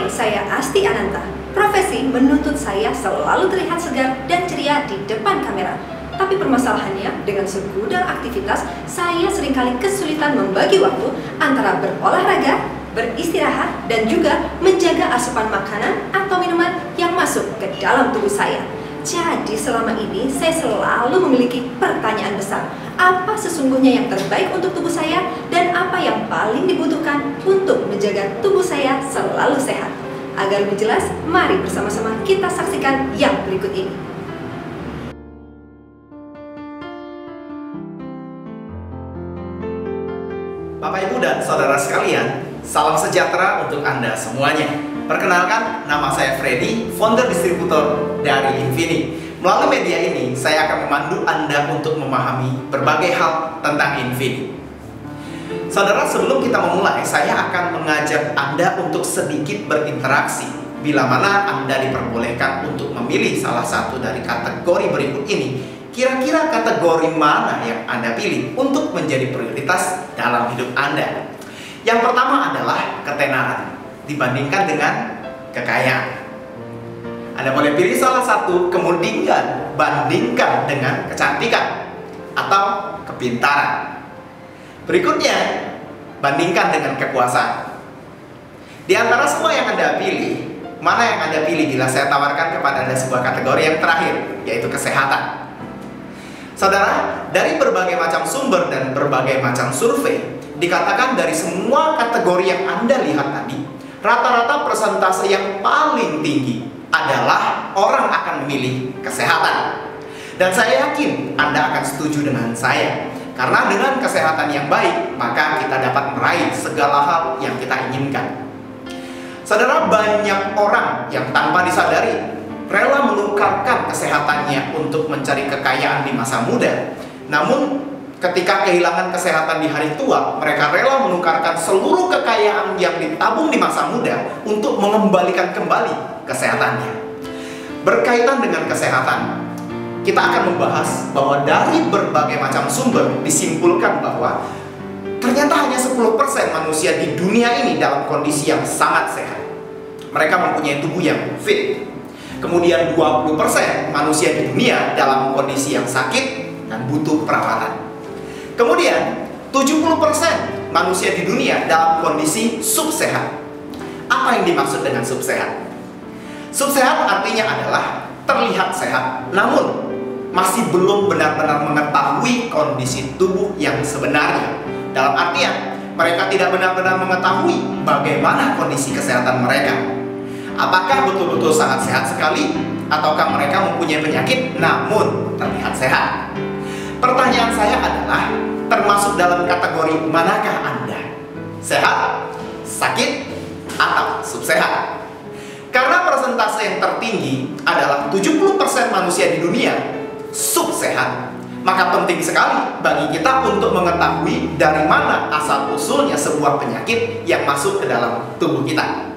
saya Asti Ananta. Profesi menuntut saya selalu terlihat segar dan ceria di depan kamera. Tapi permasalahannya, dengan segudang aktivitas, saya seringkali kesulitan membagi waktu antara berolahraga, beristirahat, dan juga menjaga asupan makanan atau minuman yang masuk ke dalam tubuh saya. Jadi selama ini saya selalu memiliki pertanyaan besar. Apa sesungguhnya yang terbaik untuk tubuh saya dan apa yang paling dibutuhkan untuk menjaga tubuh saya selalu sehat? Agar lebih jelas, mari bersama-sama kita saksikan yang berikut ini. Bapak, Ibu, dan saudara sekalian, salam sejahtera untuk Anda semuanya. Perkenalkan, nama saya Freddy, founder distributor dari Infini. Melalui media ini, saya akan memandu Anda untuk memahami berbagai hal tentang Infini. Saudara, sebelum kita memulai, saya akan mengajak Anda untuk sedikit berinteraksi. Bila mana Anda diperbolehkan untuk memilih salah satu dari kategori berikut ini, kira-kira kategori mana yang Anda pilih untuk menjadi prioritas dalam hidup Anda? Yang pertama adalah ketenaran dibandingkan dengan kekayaan. Anda boleh pilih salah satu, kemudian bandingkan dengan kecantikan atau kepintaran. Berikutnya, bandingkan dengan kekuasaan. Di antara semua yang Anda pilih, mana yang Anda pilih bila saya tawarkan kepada Anda sebuah kategori yang terakhir, yaitu kesehatan? Saudara, dari berbagai macam sumber dan berbagai macam survei, dikatakan dari semua kategori yang Anda lihat tadi, rata-rata persentase yang paling tinggi adalah orang akan memilih kesehatan. Dan saya yakin Anda akan setuju dengan saya, karena dengan kesehatan yang baik, maka kita dapat meraih segala hal yang kita inginkan. Saudara, banyak orang yang tanpa disadari rela menukarkan kesehatannya untuk mencari kekayaan di masa muda. Namun, ketika kehilangan kesehatan di hari tua, mereka rela menukarkan seluruh kekayaan yang ditabung di masa muda untuk mengembalikan kembali kesehatannya. Berkaitan dengan kesehatan, kita akan membahas bahwa dari berbagai macam sumber disimpulkan bahwa ternyata hanya 10% manusia di dunia ini dalam kondisi yang sangat sehat. Mereka mempunyai tubuh yang fit. Kemudian 20% manusia di dunia dalam kondisi yang sakit dan butuh perawatan. Kemudian 70% manusia di dunia dalam kondisi subsehat. Apa yang dimaksud dengan subsehat? Subsehat artinya adalah terlihat sehat, namun masih belum benar-benar mengetahui kondisi tubuh yang sebenarnya. Dalam artian, mereka tidak benar-benar mengetahui bagaimana kondisi kesehatan mereka. Apakah betul-betul sangat sehat sekali, ataukah mereka mempunyai penyakit namun terlihat sehat? Pertanyaan saya adalah, termasuk dalam kategori manakah Anda? Sehat, sakit, atau subsehat? Karena persentase yang tertinggi adalah 70% manusia di dunia subsehat, maka penting sekali bagi kita untuk mengetahui dari mana asal-usulnya sebuah penyakit yang masuk ke dalam tubuh kita.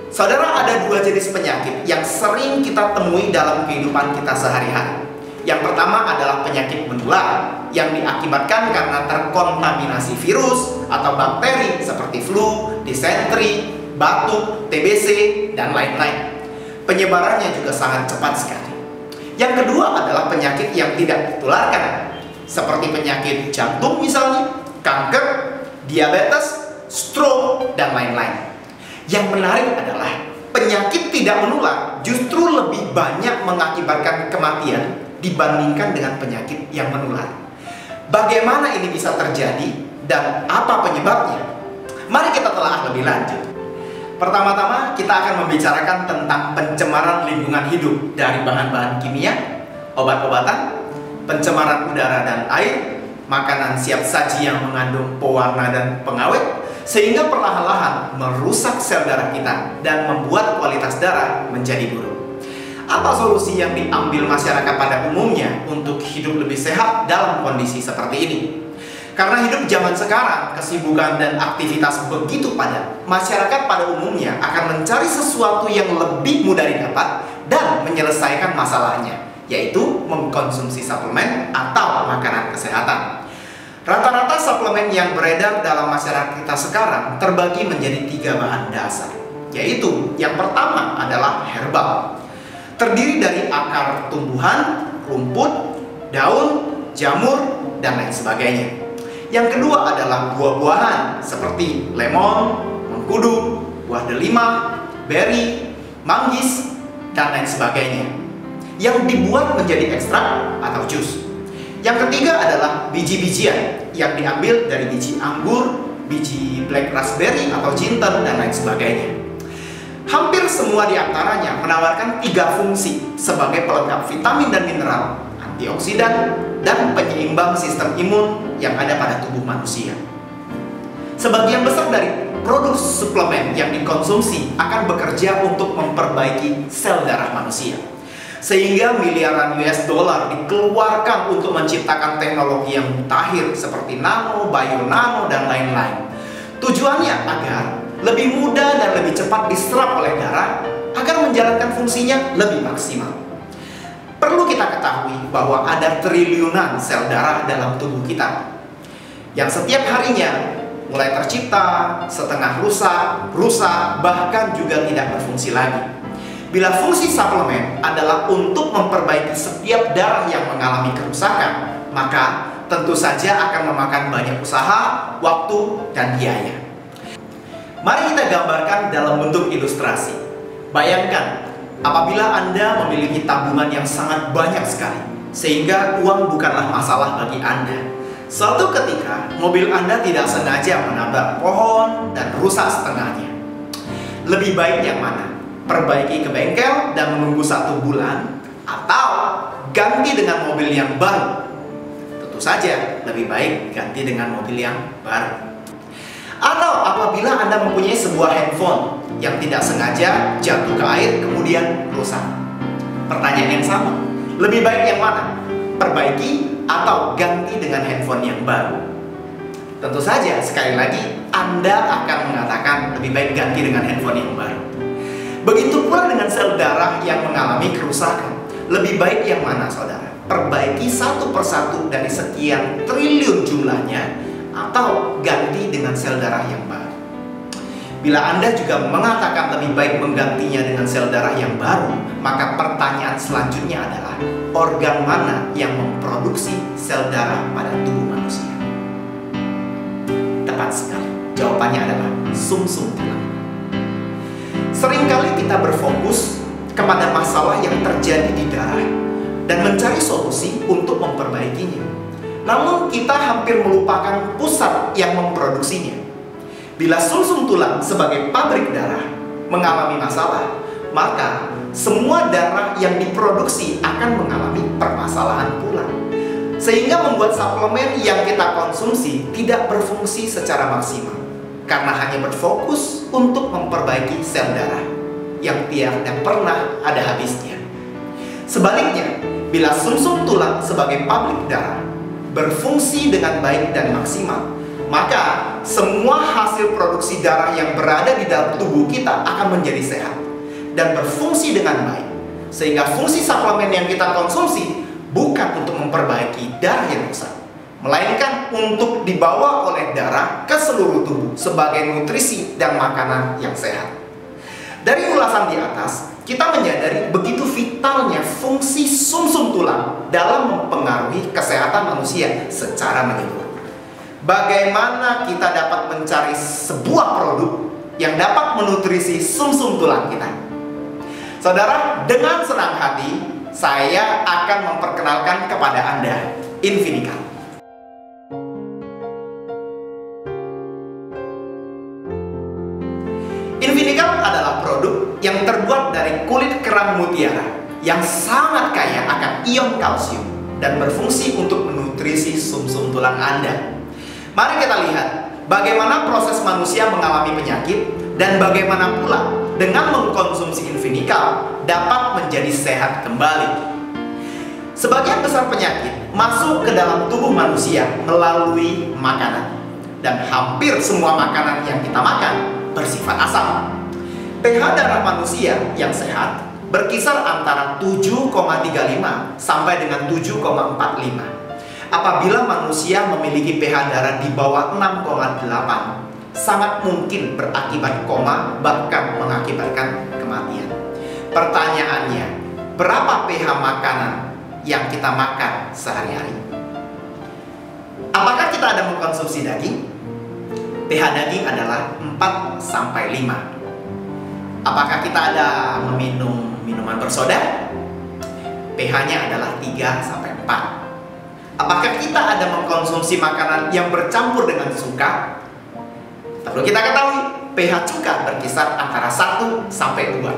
Saudara, ada dua jenis penyakit yang sering kita temui dalam kehidupan kita sehari-hari. Yang pertama adalah penyakit menular yang diakibatkan karena terkontaminasi virus atau bakteri seperti flu, disentri, batuk, TBC, dan lain-lain. Penyebarannya juga sangat cepat sekali. Yang kedua adalah penyakit yang tidak ditularkan, seperti penyakit jantung misalnya, kanker, diabetes, stroke, dan lain-lain. Yang menarik adalah penyakit tidak menular justru lebih banyak mengakibatkan kematian dibandingkan dengan penyakit yang menular. Bagaimana ini bisa terjadi dan apa penyebabnya? Mari kita telah lebih lanjut. Pertama-tama kita akan membicarakan tentang pencemaran lingkungan hidup dari bahan-bahan kimia, obat-obatan, pencemaran udara dan air, makanan siap saji yang mengandung pewarna dan pengawet, sehingga perlahan-lahan merusak sel darah kita dan membuat kualitas darah menjadi buruk. Apa solusi yang diambil masyarakat pada umumnya untuk hidup lebih sehat dalam kondisi seperti ini? Karena hidup zaman sekarang, kesibukan dan aktivitas begitu padat, masyarakat pada umumnya akan mencari sesuatu yang lebih mudah didapat dan menyelesaikan masalahnya, yaitu mengkonsumsi suplemen atau makanan kesehatan. Rata-rata suplemen yang beredar dalam masyarakat kita sekarang terbagi menjadi 3 bahan dasar, yaitu yang pertama adalah herbal. Terdiri dari akar tumbuhan, rumput, daun, jamur, dan lain sebagainya. Yang kedua adalah buah-buahan seperti lemon, mengkudu, buah delima, beri, manggis, dan lain sebagainya, yang dibuat menjadi ekstrak atau jus. Yang ketiga adalah biji-bijian yang diambil dari biji anggur, biji black raspberry atau jinten, dan lain sebagainya. Hampir semua di antaranya menawarkan 3 fungsi sebagai pelengkap vitamin dan mineral, antioksidan, dan penyeimbang sistem imun yang ada pada tubuh manusia. Sebagian besar dari produk suplemen yang dikonsumsi akan bekerja untuk memperbaiki sel darah manusia, sehingga miliaran US dollar dikeluarkan untuk menciptakan teknologi yang mutakhir seperti nano, bio nano, dan lain-lain. Tujuannya agar lebih mudah dan lebih cepat diserap oleh darah agar menjalankan fungsinya lebih maksimal. Perlu kita ketahui bahwa ada triliunan sel darah dalam tubuh kita yang setiap harinya mulai tercipta, setengah rusak, bahkan juga tidak berfungsi lagi. Bila fungsi suplemen adalah untuk memperbaiki setiap darah yang mengalami kerusakan, maka tentu saja akan memakan banyak usaha, waktu, dan biaya. Mari kita gambarkan dalam bentuk ilustrasi. Bayangkan, apabila Anda memiliki tabungan yang sangat banyak sekali, sehingga uang bukanlah masalah bagi Anda. Suatu ketika, mobil Anda tidak sengaja menabrak pohon dan rusak setengahnya. Lebih baik yang mana? Perbaiki ke bengkel dan menunggu 1 bulan, atau ganti dengan mobil yang baru? Tentu saja, lebih baik ganti dengan mobil yang baru. Atau apabila Anda mempunyai sebuah handphone yang tidak sengaja jatuh ke air kemudian rusak. Pertanyaan yang sama, lebih baik yang mana? Perbaiki atau ganti dengan handphone yang baru? Tentu saja, sekali lagi, Anda akan mengatakan lebih baik ganti dengan handphone yang baru. Begitu pula dengan sel darah yang mengalami kerusakan. Lebih baik yang mana, saudara? Perbaiki satu persatu dari sekian triliun jumlahnya, atau ganti dengan sel darah yang baru. Bila Anda juga mengatakan lebih baik menggantinya dengan sel darah yang baru, maka pertanyaan selanjutnya adalah organ mana yang memproduksi sel darah pada tubuh manusia? Tepat sekali, jawabannya adalah sumsum tulang. Seringkali kita berfokus kepada masalah yang terjadi di darah dan mencari solusi untuk memperbaikinya. Namun kita hampir melupakan pusat yang memproduksinya. Bila sumsum tulang sebagai pabrik darah mengalami masalah, maka semua darah yang diproduksi akan mengalami permasalahan pula. Sehingga membuat suplemen yang kita konsumsi tidak berfungsi secara maksimal, karena hanya berfokus untuk memperbaiki sel darah yang tidak pernah ada habisnya. Sebaliknya, bila sumsum tulang sebagai pabrik darah berfungsi dengan baik dan maksimal, maka semua hasil produksi darah yang berada di dalam tubuh kita akan menjadi sehat dan berfungsi dengan baik. Sehingga fungsi suplemen yang kita konsumsi bukan untuk memperbaiki darah yang rusak, melainkan untuk dibawa oleh darah ke seluruh tubuh sebagai nutrisi dan makanan yang sehat. Dari ulasan di atas, kita menyadari begitu vitalnya fungsi sumsum tulang dalam mempengaruhi kesehatan manusia secara menyeluruh. Bagaimana kita dapat mencari sebuah produk yang dapat menutrisi sumsum tulang kita? Saudara, dengan senang hati, saya akan memperkenalkan kepada Anda Infinical. Infinical adalah produk yang terbuat dari kulit kerang mutiara yang sangat kaya akan ion kalsium dan berfungsi untuk menutrisi sumsum tulang Anda. Mari kita lihat bagaimana proses manusia mengalami penyakit dan bagaimana pula dengan mengkonsumsi Infinical dapat menjadi sehat kembali. Sebagian besar penyakit masuk ke dalam tubuh manusia melalui makanan, dan hampir semua makanan yang kita makan bersifat asam. pH darah manusia yang sehat berkisar antara 7,35 sampai dengan 7,45. Apabila manusia memiliki pH darah di bawah 6,8, sangat mungkin berakibat koma, bahkan mengakibatkan kematian. Pertanyaannya, berapa pH makanan yang kita makan sehari-hari? Apakah kita ada mengkonsumsi daging? pH daging adalah 4 sampai 5. Apakah kita ada meminum minuman bersoda? pH-nya adalah 3 sampai 4. Apakah kita ada mengkonsumsi makanan yang bercampur dengan cuka? Perlu kita ketahui, pH cuka berkisar antara 1 sampai 2.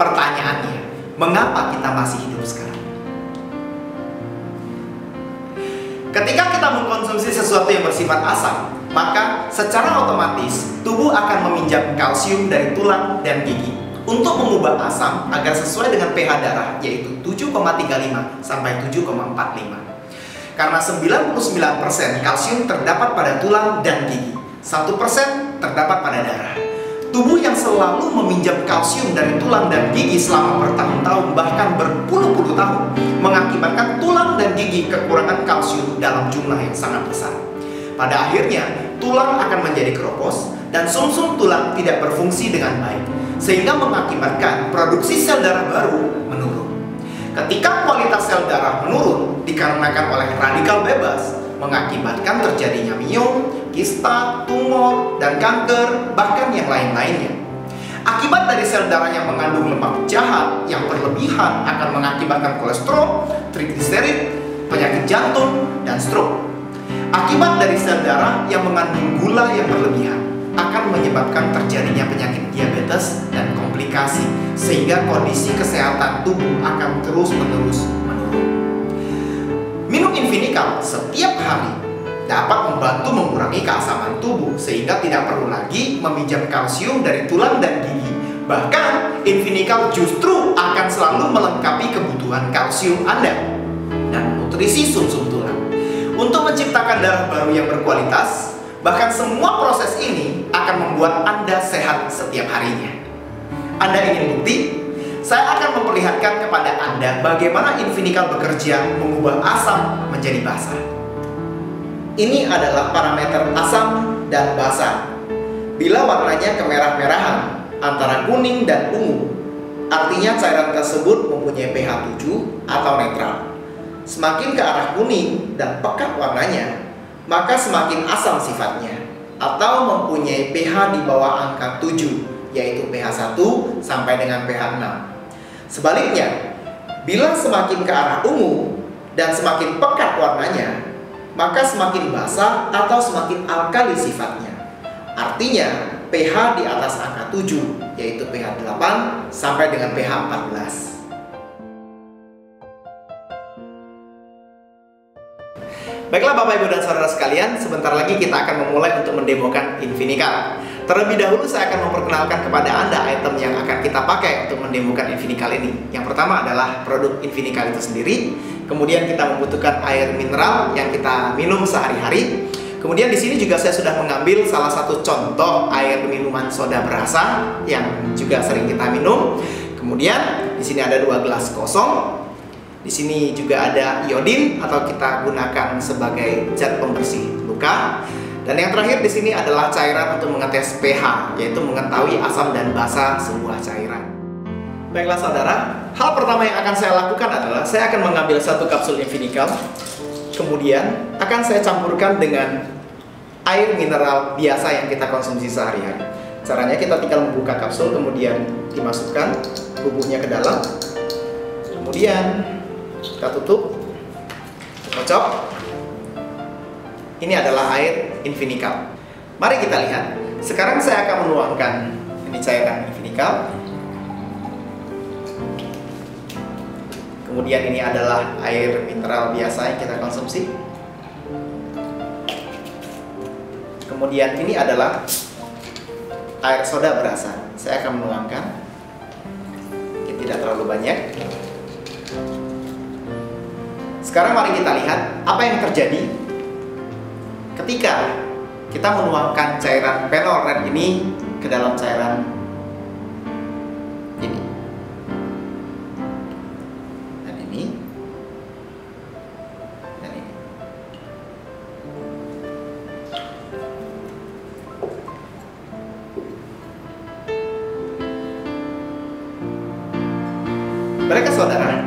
Pertanyaannya, mengapa kita masih hidup sekarang? Ketika kita mengkonsumsi sesuatu yang bersifat asam, maka secara otomatis tubuh akan meminjam kalsium dari tulang dan gigi untuk mengubah asam agar sesuai dengan pH darah, yaitu 7,35 sampai 7,45. Karena 99% kalsium terdapat pada tulang dan gigi, 1% terdapat pada darah. Tubuh yang selalu meminjam kalsium dari tulang dan gigi selama bertahun-tahun, bahkan berpuluh-puluh tahun, mengakibatkan tulang dan gigi kekurangan kalsium dalam jumlah yang sangat besar. Pada akhirnya, tulang akan menjadi keropos dan sumsum tulang tidak berfungsi dengan baik, sehingga mengakibatkan produksi sel darah baru menurun. Ketika kualitas sel darah menurun dikarenakan oleh radikal bebas, mengakibatkan terjadinya miom, kista, tumor, dan kanker, bahkan yang lain-lainnya. Akibat dari sel darah yang mengandung lemak jahat yang berlebihan akan mengakibatkan kolesterol, trigliserid, penyakit jantung, dan stroke. Akibat dari sel darah yang mengandung gula yang berlebihan akan menyebabkan terjadinya penyakit diabetes dan komplikasi, sehingga kondisi kesehatan tubuh akan terus-menerus menurun. Minum Invinikal setiap hari dapat membantu mengurangi keasaman tubuh, sehingga tidak perlu lagi meminjam kalsium dari tulang dan gigi. Bahkan, Invinikal justru akan selalu melengkapi kebutuhan kalsium Anda dan nutrisi sumsum tulang. Untuk menciptakan darah baru yang berkualitas, bahkan semua proses ini akan membuat Anda sehat setiap harinya. Anda ingin bukti? Saya akan memperlihatkan kepada Anda bagaimana Invinikal bekerja mengubah asam menjadi basa. Ini adalah parameter asam dan basa. Bila warnanya kemerah-merahan antara kuning dan ungu, artinya cairan tersebut mempunyai pH 7 atau netral. Semakin ke arah kuning dan pekat warnanya, maka semakin asam sifatnya, atau mempunyai pH di bawah angka 7, yaitu pH 1 sampai dengan pH 6. Sebaliknya, bila semakin ke arah ungu dan semakin pekat warnanya, maka semakin basa atau semakin alkali sifatnya. Artinya, pH di atas angka 7, yaitu pH 8 sampai dengan pH 14. Baiklah Bapak Ibu dan Saudara sekalian, sebentar lagi kita akan memulai untuk mendemokan Invinikal. Terlebih dahulu saya akan memperkenalkan kepada Anda item yang akan kita pakai untuk mendemokan Invinikal ini. Yang pertama adalah produk Invinikal itu sendiri. Kemudian kita membutuhkan air mineral yang kita minum sehari-hari. Kemudian di sini juga saya sudah mengambil salah satu contoh air minuman soda berasa yang juga sering kita minum. Kemudian di sini ada 2 gelas kosong. Di sini juga ada iodin atau kita gunakan sebagai zat pembersih luka. Dan yang terakhir di sini adalah cairan untuk mengetes pH, yaitu mengetahui asam dan basa sebuah cairan. Baiklah saudara, hal pertama yang akan saya lakukan adalah saya akan mengambil 1 kapsul Invinikal. Kemudian akan saya campurkan dengan air mineral biasa yang kita konsumsi sehari-hari. Caranya kita tinggal membuka kapsul, kemudian dimasukkan bubuknya ke dalam. Kemudian kita tutup, kocok. Ini adalah air Invinikal. Mari kita lihat. Sekarang saya akan menuangkan ini cairan Invinikal. Kemudian ini adalah air mineral biasa yang kita konsumsi. Kemudian ini adalah air soda berasa. Saya akan menuangkan. Ini tidak terlalu banyak. Sekarang mari kita lihat apa yang terjadi ketika kita menuangkan cairan Phenol Red ini ke dalam cairan ini. Dan ini. Dan ini. Baiklah saudara,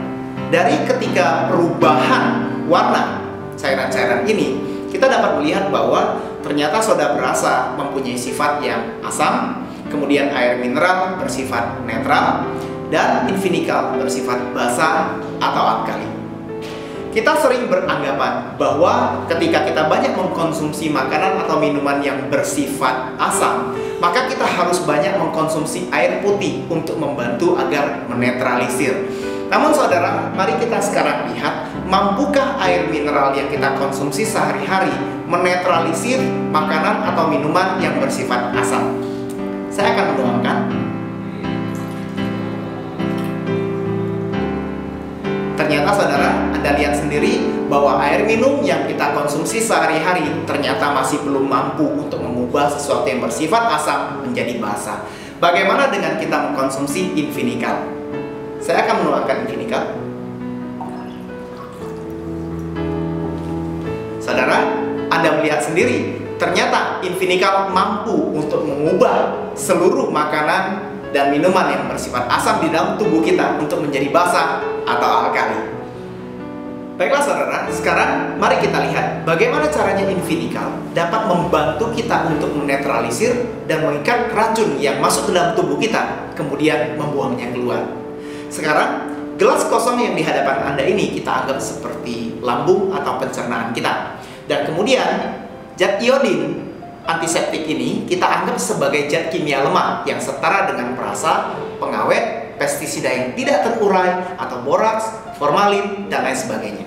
dari ketika perubahan warna cairan-cairan ini, kita dapat melihat bahwa ternyata soda berasa mempunyai sifat yang asam, kemudian air mineral bersifat netral, dan infinikal bersifat basa atau alkali. Kita sering beranggapan bahwa ketika kita banyak mengkonsumsi makanan atau minuman yang bersifat asam, maka kita harus banyak mengkonsumsi air putih untuk membantu agar menetralisir. Namun saudara, mari kita sekarang lihat, mampukah air mineral yang kita konsumsi sehari-hari menetralisir makanan atau minuman yang bersifat asam? Saya akan menuangkan. Ternyata saudara, Anda lihat sendiri bahwa air minum yang kita konsumsi sehari-hari ternyata masih belum mampu untuk mengubah sesuatu yang bersifat asam menjadi basa. Bagaimana dengan kita mengkonsumsi infinikal? Saya akan menuangkan infinikal. Saudara, Anda melihat sendiri, ternyata infinikal mampu untuk mengubah seluruh makanan dan minuman yang bersifat asam di dalam tubuh kita untuk menjadi basa atau alkali. Baiklah saudara, sekarang mari kita lihat bagaimana caranya infinikal dapat membantu kita untuk menetralisir dan mengikat racun yang masuk ke dalam tubuh kita, kemudian membuangnya keluar. Sekarang, gelas kosong yang di hadapan Anda ini kita anggap seperti lambung atau pencernaan kita. Dan kemudian, zat iodin antiseptik ini kita anggap sebagai zat kimia lemah yang setara dengan perasa, pengawet, pestisida yang tidak terurai, atau boraks, formalin, dan lain sebagainya.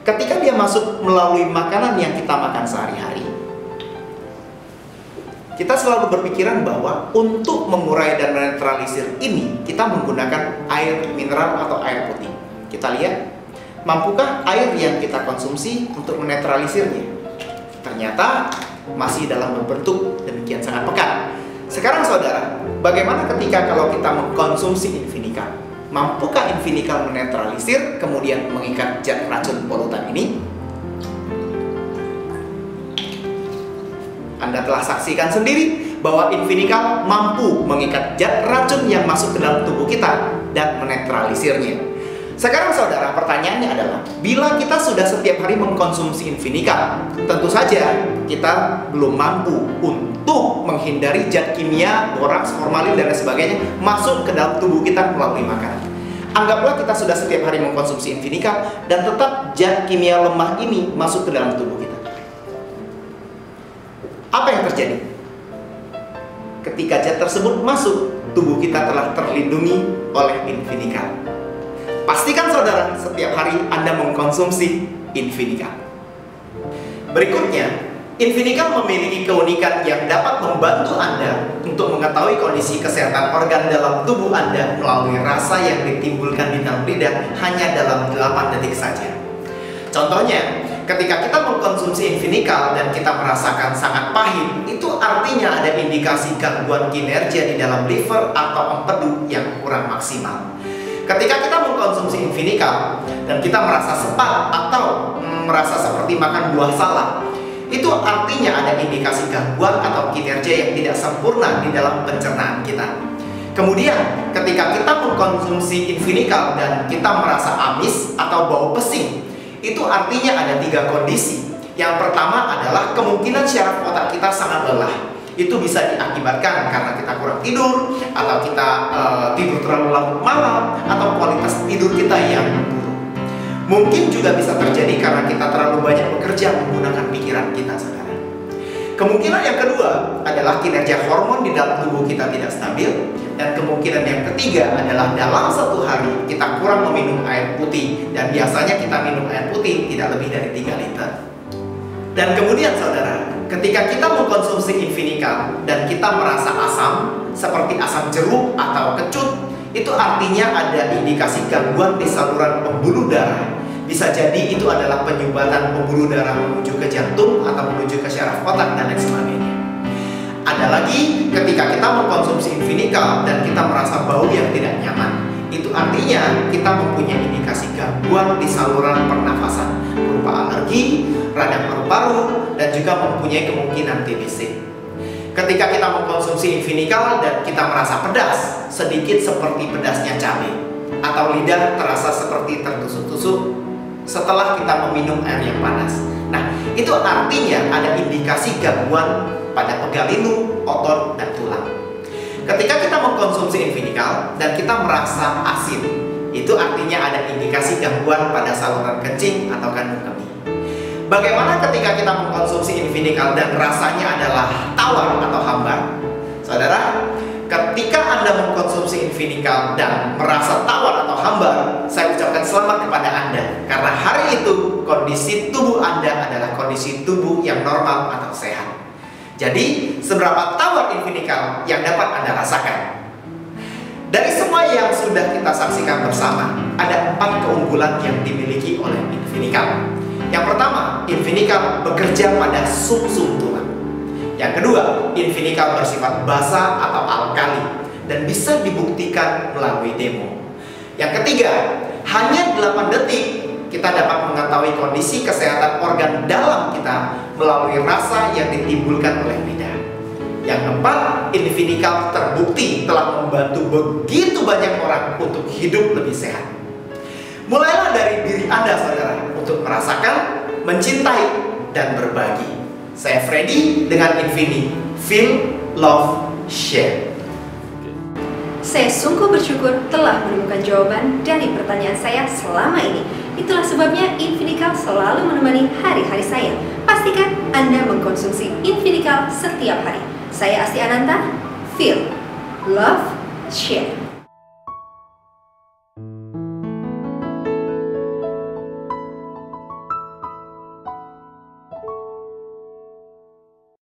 Ketika dia masuk melalui makanan yang kita makan sehari-hari, kita selalu berpikiran bahwa untuk mengurai dan menetralisir ini, kita menggunakan air mineral atau air putih. Kita lihat, mampukah air yang kita konsumsi untuk menetralisirnya? Ternyata masih dalam bentuk demikian sangat pekat. Sekarang saudara, bagaimana ketika kalau kita mengkonsumsi infinikal? Mampukah infinikal menetralisir, kemudian mengikat zat racun polutan ini? Anda telah saksikan sendiri bahwa infinikal mampu mengikat zat racun yang masuk ke dalam tubuh kita dan menetralisirnya. Sekarang saudara, pertanyaannya adalah, bila kita sudah setiap hari mengkonsumsi infinikal, tentu saja kita belum mampu untuk menghindari zat kimia, boraks, formalin, dan lain sebagainya masuk ke dalam tubuh kita melalui makanan. Anggaplah kita sudah setiap hari mengkonsumsi infinikal dan tetap zat kimia lemah ini masuk ke dalam tubuh kita. Apa yang terjadi? Ketika zat tersebut masuk, tubuh kita telah terlindungi oleh infinikal. Pastikan saudara, setiap hari Anda mengkonsumsi infinikal. Berikutnya, infinikal memiliki keunikan yang dapat membantu Anda untuk mengetahui kondisi kesehatan organ dalam tubuh Anda melalui rasa yang ditimbulkan di dalam lidah hanya dalam 8 detik saja. Contohnya, ketika kita mengkonsumsi infinikal dan kita merasakan sangat pahit, itu artinya ada indikasi gangguan kinerja di dalam liver atau empedu yang kurang maksimal. Ketika kita mengkonsumsi infinikal dan kita merasa sepat atau merasa seperti makan buah salak, itu artinya ada indikasi gangguan atau kinerja yang tidak sempurna di dalam pencernaan kita. Kemudian, ketika kita mengkonsumsi infinikal dan kita merasa amis atau bau pesing, itu artinya ada 3 kondisi. Yang pertama adalah kemungkinan syaraf otak kita sangat lelah. Itu bisa diakibatkan karena kita kurang tidur, atau kita tidur terlalu larut malam, atau kualitas tidur kita yang buruk. Mungkin juga bisa terjadi karena kita terlalu banyak bekerja menggunakan pikiran kita, saudara. Kemungkinan yang kedua adalah kinerja hormon di dalam tubuh kita tidak stabil. Dan kemungkinan yang ketiga adalah dalam 1 hari kita kurang meminum air putih. Dan biasanya kita minum air putih tidak lebih dari 3 liter. Dan kemudian saudara, ketika kita mengkonsumsi infinikal dan kita merasa asam, seperti asam jeruk atau kecut, itu artinya ada indikasi gangguan di saluran pembuluh darah. Bisa jadi itu adalah penyumbatan pembuluh darah menuju ke jantung atau menuju ke syaraf otak dan lain sebagainya. Ada lagi ketika kita mengkonsumsi infinikal dan kita merasa bau yang tidak nyaman, itu artinya kita mempunyai indikasi gangguan di saluran pernafasan berupa alergi, radang paru-paru, dan juga mempunyai kemungkinan TBC. Ketika kita mengkonsumsi infinikal dan kita merasa pedas, sedikit seperti pedasnya cabai, atau lidah terasa seperti tertusuk-tusuk setelah kita meminum air yang panas. Nah, itu artinya ada indikasi gangguan pada pegal linu, otot, dan tulang. Ketika kita mengkonsumsi Invinikal dan kita merasa asin, itu artinya ada indikasi gangguan pada saluran kencing atau kandung kemih. Bagaimana ketika kita mengkonsumsi Invinikal dan rasanya adalah tawar atau hambar? Saudara, ketika Anda mengkonsumsi Invinikal dan merasa tawar atau hambar, saya ucapkan selamat kepada Anda, karena hari itu kondisi tubuh Anda adalah kondisi tubuh yang normal atau sehat. Jadi, seberapa tawar Invinikal yang dapat Anda rasakan? Dari semua yang sudah kita saksikan bersama, ada 4 keunggulan yang dimiliki oleh Invinikal. Yang pertama, Invinikal bekerja pada sumsum tulang. Yang kedua, Invinikal bersifat basa atau alkali dan bisa dibuktikan melalui demo. Yang ketiga, hanya 8 detik kita dapat mengetahui kondisi kesehatan organ dalam kita melalui rasa yang ditimbulkan oleh lidah. Yang keempat, Invinikal terbukti telah membantu begitu banyak orang untuk hidup lebih sehat. Mulailah dari diri Anda, saudara, untuk merasakan, mencintai, dan berbagi. Saya Freddy dengan Infini. Feel, love, share. Saya sungguh bersyukur telah menemukan jawaban dari pertanyaan saya selama ini. Itulah sebabnya Invinikal selalu menemani hari-hari saya. Pastikan Anda mengkonsumsi Invinikal setiap hari. Saya Asti Ananta. Feel, love, share.